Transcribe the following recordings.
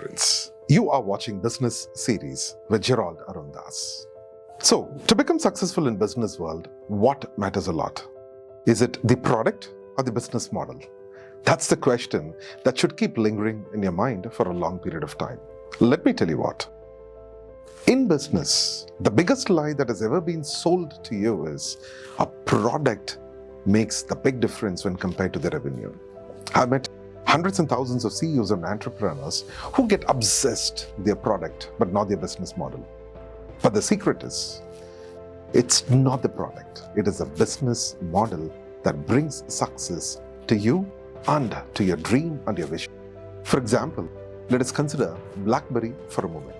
difference. You are watching Business Series with Gerald Arun Dass. So, to become successful in business world, what matters a lot? Is it the product or the business model? That's the question that should keep lingering in your mind for a long period of time. Let me tell you what. In business, the biggest lie that has ever been sold to you is a product makes the big difference when compared to the revenue. I've met hundreds and thousands of CEOs and entrepreneurs who get obsessed with their product but not their business model. But the secret is, it's not the product, it is a business model that brings success to you and to your dream and your vision. For example, let us consider BlackBerry for a moment.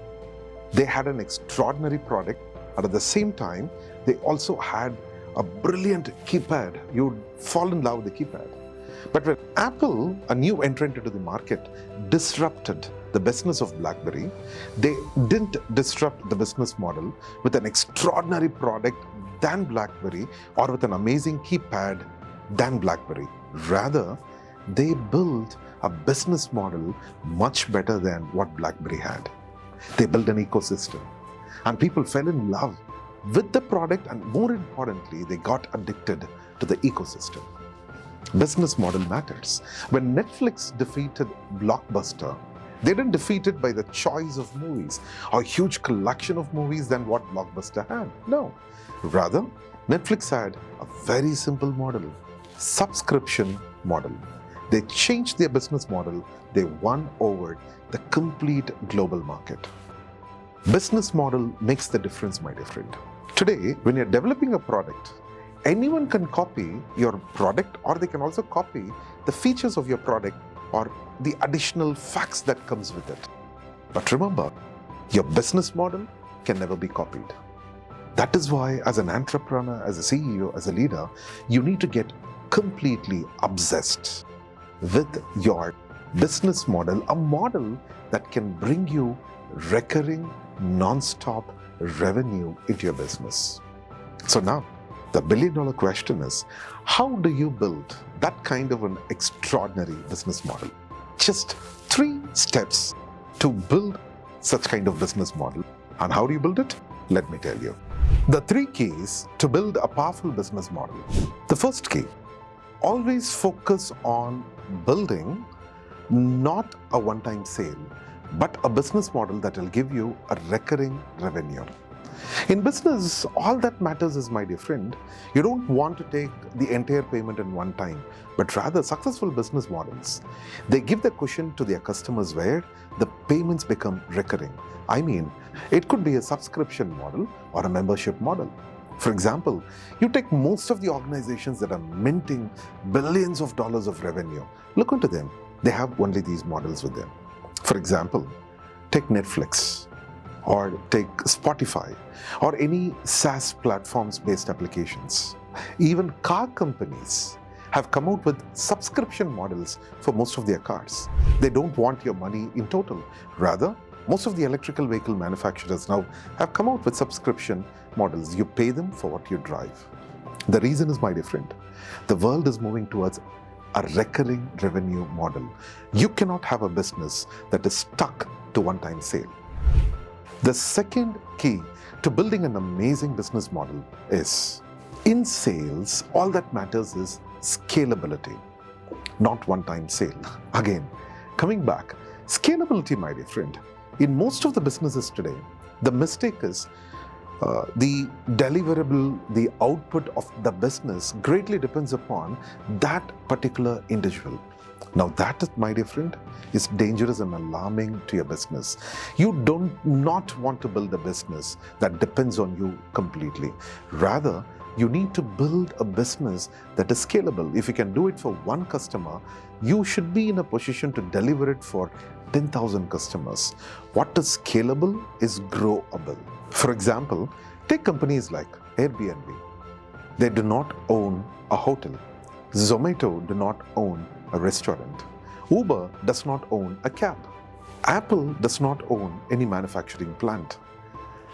They had an extraordinary product, and at the same time, they also had a brilliant keypad. You'd fall in love with the keypad. But when Apple, a new entrant into the market, disrupted the business of BlackBerry, they didn't disrupt the business model with an extraordinary product than BlackBerry or with an amazing keypad than BlackBerry. Rather, they built a business model much better than what BlackBerry had. They built an ecosystem, and people fell in love with the product, and more importantly, they got addicted to the ecosystem. Business model matters. When Netflix defeated Blockbuster, they didn't defeat it by the choice of movies or a huge collection of movies than what Blockbuster had. No. Rather, Netflix had a very simple model, subscription model. They changed their business model. They won over the complete global market. Business model makes the difference, my dear friend. Today, when you're developing a product, anyone can copy your product, or they can also copy the features of your product or the additional facts that comes with it. But remember, your business model can never be copied. That is why, as an entrepreneur, as a CEO, as a leader, you need to get completely obsessed with your business model, a model that can bring you recurring, non-stop revenue into your business. So now, the billion-dollar question is, how do you build that kind of an extraordinary business model? Just 3 steps to build such kind of business model. And how do you build it? Let me tell you. The 3 keys to build a powerful business model. The first key, always focus on building not a one-time sale, but a business model that will give you a recurring revenue. In business, all that matters is, my dear friend, you don't want to take the entire payment in one time, but rather successful business models, they give the cushion to their customers where the payments become recurring. I mean, it could be a subscription model or a membership model. For example, you take most of the organizations that are minting billions of dollars of revenue. Look into them. They have only these models with them. For example, take Netflix, or take Spotify, or any SaaS platforms-based applications. Even car companies have come out with subscription models for most of their cars. They don't want your money in total. Rather, most of the electrical vehicle manufacturers now have come out with subscription models. You pay them for what you drive. The reason is, my dear friend, the world is moving towards a recurring revenue model. You cannot have a business that is stuck to one-time sale. The second key to building an amazing business model is, in sales, all that matters is scalability, not one-time sale. Again, coming back, scalability, my dear friend. In most of the businesses today, the mistake is the deliverable, the output of the business greatly depends upon that particular individual. Now that, my dear friend, is dangerous and alarming to your business. You do not want to build a business that depends on you completely. Rather, you need to build a business that is scalable. If you can do it for one customer, you should be in a position to deliver it for 10,000 customers. What is scalable is growable. For example, take companies like Airbnb. They do not own a hotel. Zomato do not own a restaurant. Uber does not own a cab. Apple does not own any manufacturing plant.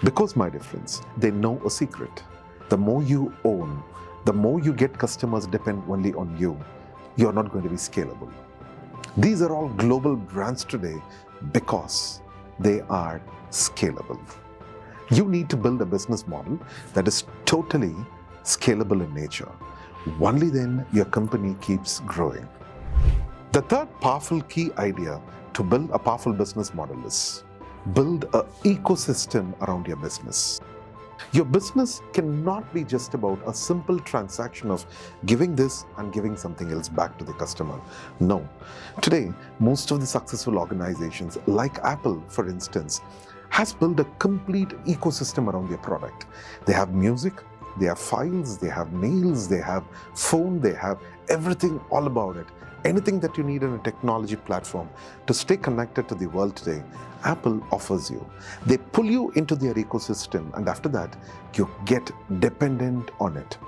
Because, my dear friends, they know a secret. The more you own, the more you get customers depend only on you, you're not going to be scalable. These are all global brands today because they are scalable. You need to build a business model that is totally scalable in nature. Only then your company keeps growing. The third powerful key idea to build a powerful business model is build an ecosystem around your business. Your business cannot be just about a simple transaction of giving this and giving something else back to the customer. No. Today, most of the successful organizations, like Apple, for instance, has built a complete ecosystem around their product. They have music, they have files, they have mails, they have phone, they have everything all about it. Anything that you need in a technology platform to stay connected to the world today, Apple offers you. They pull you into their ecosystem, and after that, you get dependent on it.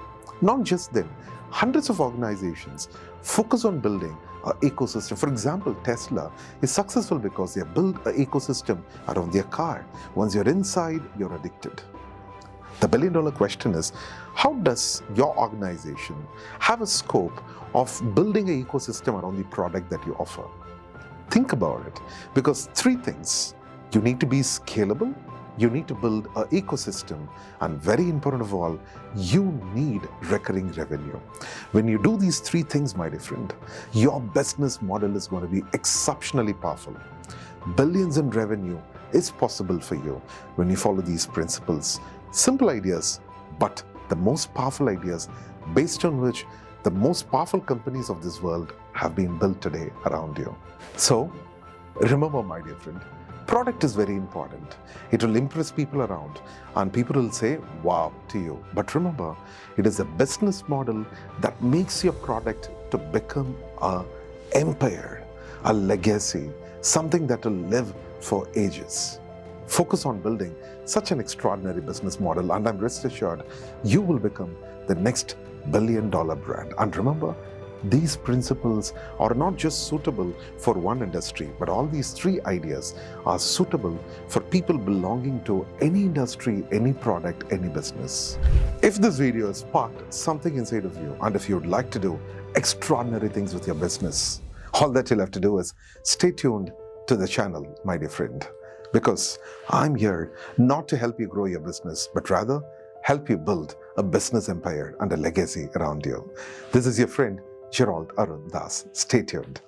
Not just them, hundreds of organizations focus on building an ecosystem. For example, Tesla is successful because they built an ecosystem around their car. Once you're inside, you're addicted. The billion-dollar question is, how does your organization have a scope of building an ecosystem around the product that you offer? Think about it, because three things: you need to be scalable, you need to build an ecosystem, and very important of all, you need recurring revenue. When you do these three things, my dear friend, your business model is going to be exceptionally powerful. Billions in revenue is possible for you when you follow these principles. Simple ideas, but the most powerful ideas based on which the most powerful companies of this world have been built today around you. So, remember, my dear friend, product is very important. It will impress people around and people will say, wow, to you. But remember, it is a business model that makes your product to become an empire, a legacy, something that will live for ages. Focus on building such an extraordinary business model, and I'm rest assured you will become the next billion-dollar brand. And remember, these principles are not just suitable for one industry, but all these three ideas are suitable for people belonging to any industry, any product, any business. If this video has sparked something inside of you, and if you would like to do extraordinary things with your business, all that you'll have to do is stay tuned to the channel, my dear friend. Because I'm here not to help you grow your business, but rather help you build a business empire and a legacy around you. This is your friend, Gerald Arun Das. Stay tuned.